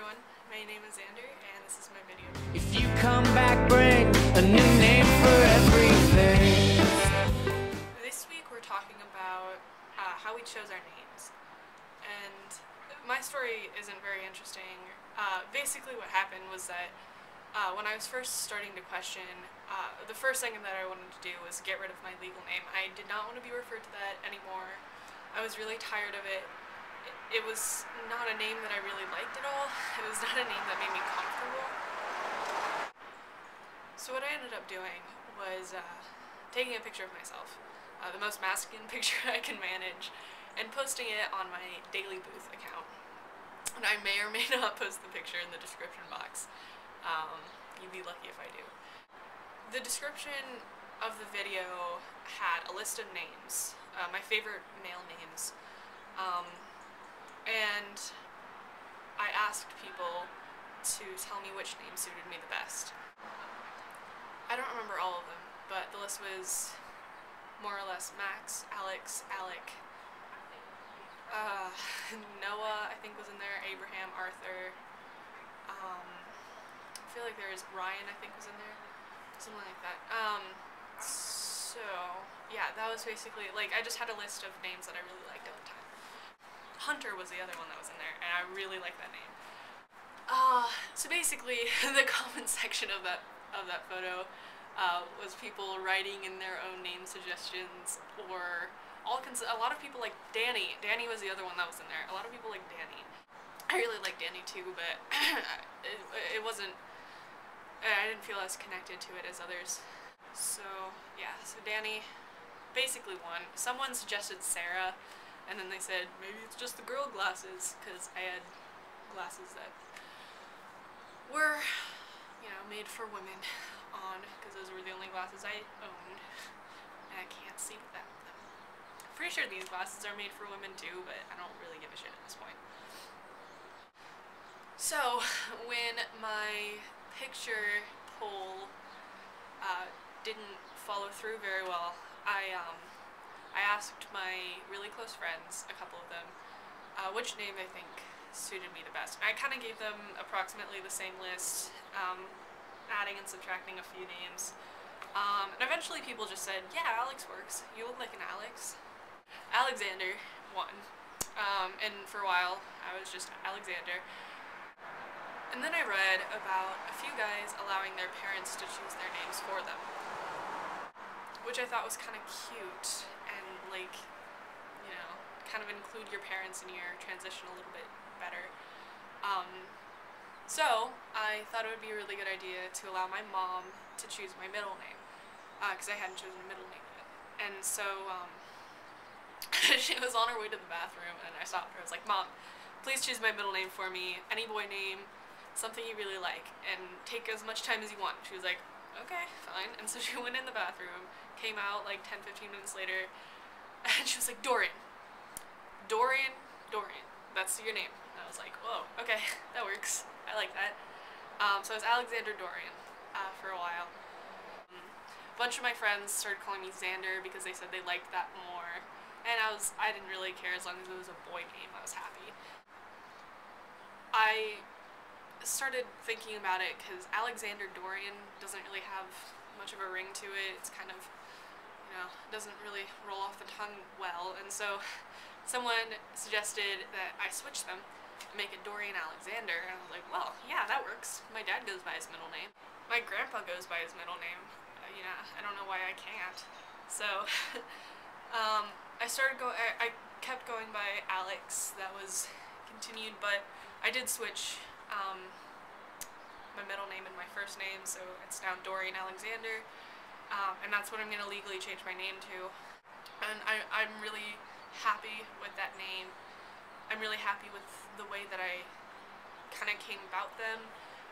everyone, my name is Xander and this is my video. If you come back, bring a new name for everything. This week we're talking about how we chose our names. And my story isn't very interesting. Basically what happened was that when I was first starting to question, the first thing that I wanted to do was get rid of my legal name. I did not want to be referred to that anymore. I was really tired of it. It was not a name that I really liked at all. It was not a name that made me comfortable. So what I ended up doing was taking a picture of myself, the most masculine picture I can manage, and posting it on my Daily Booth account. And I may or may not post the picture in the description box. You'd be lucky if I do. The description of the video had a list of names, my favorite male names, and I asked people to tell me which name suited me the best. I don't remember all of them, but the list was more or less Max, Alex, Alec, Noah I think was in there, Abraham, Arthur, I feel like there was Ryan I think was in there, something like that. So yeah, that was basically, like, I just had a list of names that I really liked at the time. Hunter was the other one that was in there, and I really liked that name. So basically, the comment section of that photo was people writing in their own name suggestions, or a lot of people like Danny. Danny was the other one that was in there. A lot of people like Danny. I really like Danny too, but it wasn't. I didn't feel as connected to it as others. So yeah, so Danny basically won. Someone suggested Sarah. And then they said, maybe it's just the girl glasses, because I had glasses that were, you know, made for women on, because those were the only glasses I owned, and I can't see without them. Pretty sure these glasses are made for women too, but I don't really give a shit at this point. So, when my picture poll didn't follow through very well, I asked my really close friends, a couple of them, which name they think suited me the best. I kind of gave them approximately the same list, adding and subtracting a few names. And eventually people just said, yeah, Alex works. You look like an Alex. Alexander won. And for a while, I was just Alexander. And then I read about a few guys allowing their parents to choose their names for them, which I thought was kind of cute, and, like, you know, kind of include your parents in your transition a little bit better. So I thought it would be a really good idea to allow my mom to choose my middle name, because I hadn't chosen a middle name yet. And so she was on her way to the bathroom, and I stopped her. I was like, Mom, please choose my middle name for me, any boy name, something you really like, and take as much time as you want. She was like, okay, fine. And so she went in the bathroom, came out like 10-15 minutes later, and she was like, Dorian, that's your name. And I was like, whoa, okay, that works. I like that. So I was Alexander Dorian for a while. A bunch of my friends started calling me Xander because they said they liked that more, and I didn't really care as long as it was a boy name. I was happy. I started thinking about it because Alexander Dorian doesn't really have much of a ring to it. It's kind of, you know, doesn't really roll off the tongue well, and so someone suggested that I switch them and make it Dorian Alexander, and I was like, well, yeah, that works. My dad goes by his middle name. My grandpa goes by his middle name. Yeah, I don't know why I can't. So I kept going by Alex. That was continued, but I did switch my middle name and my first name, so it's now Dorian Alexander, and that's what I'm going to legally change my name to. And I'm really happy with that name. I'm really happy with the way that I kind of came about them.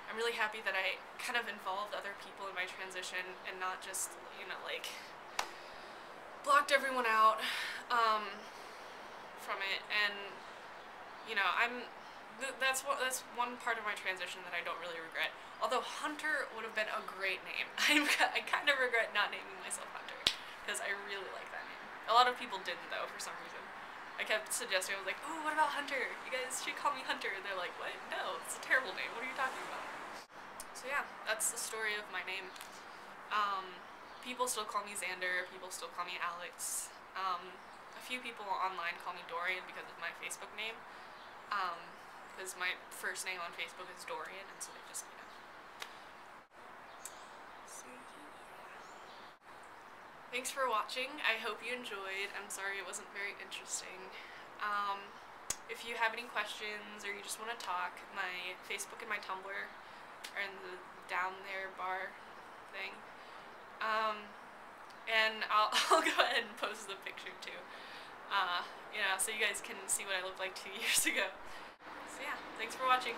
I'm really happy that I kind of involved other people in my transition and not just, you know, like, blocked everyone out from it. And, you know, that's one part of my transition that I don't really regret. Although Hunter would have been a great name. I kind of regret not naming myself Hunter, because I really like that name. A lot of people didn't, though, for some reason. I I kept suggesting, I was like, oh, what about Hunter? You guys should call me Hunter. And they're like, what? No, it's a terrible name. What are you talking about? So yeah, that's the story of my name. People still call me Xander. People still call me Alex. A few people online call me Dorian because of my Facebook name. Because my first name on Facebook is Dorian, and so they just, you know. So, yeah. Thanks for watching. I hope you enjoyed. I'm sorry it wasn't very interesting. If you have any questions or you just want to talk, my Facebook and my Tumblr are in the down there bar thing. And I'll go ahead and post the picture too. You know, so you guys can see what I looked like 2 years ago. So yeah, thanks for watching.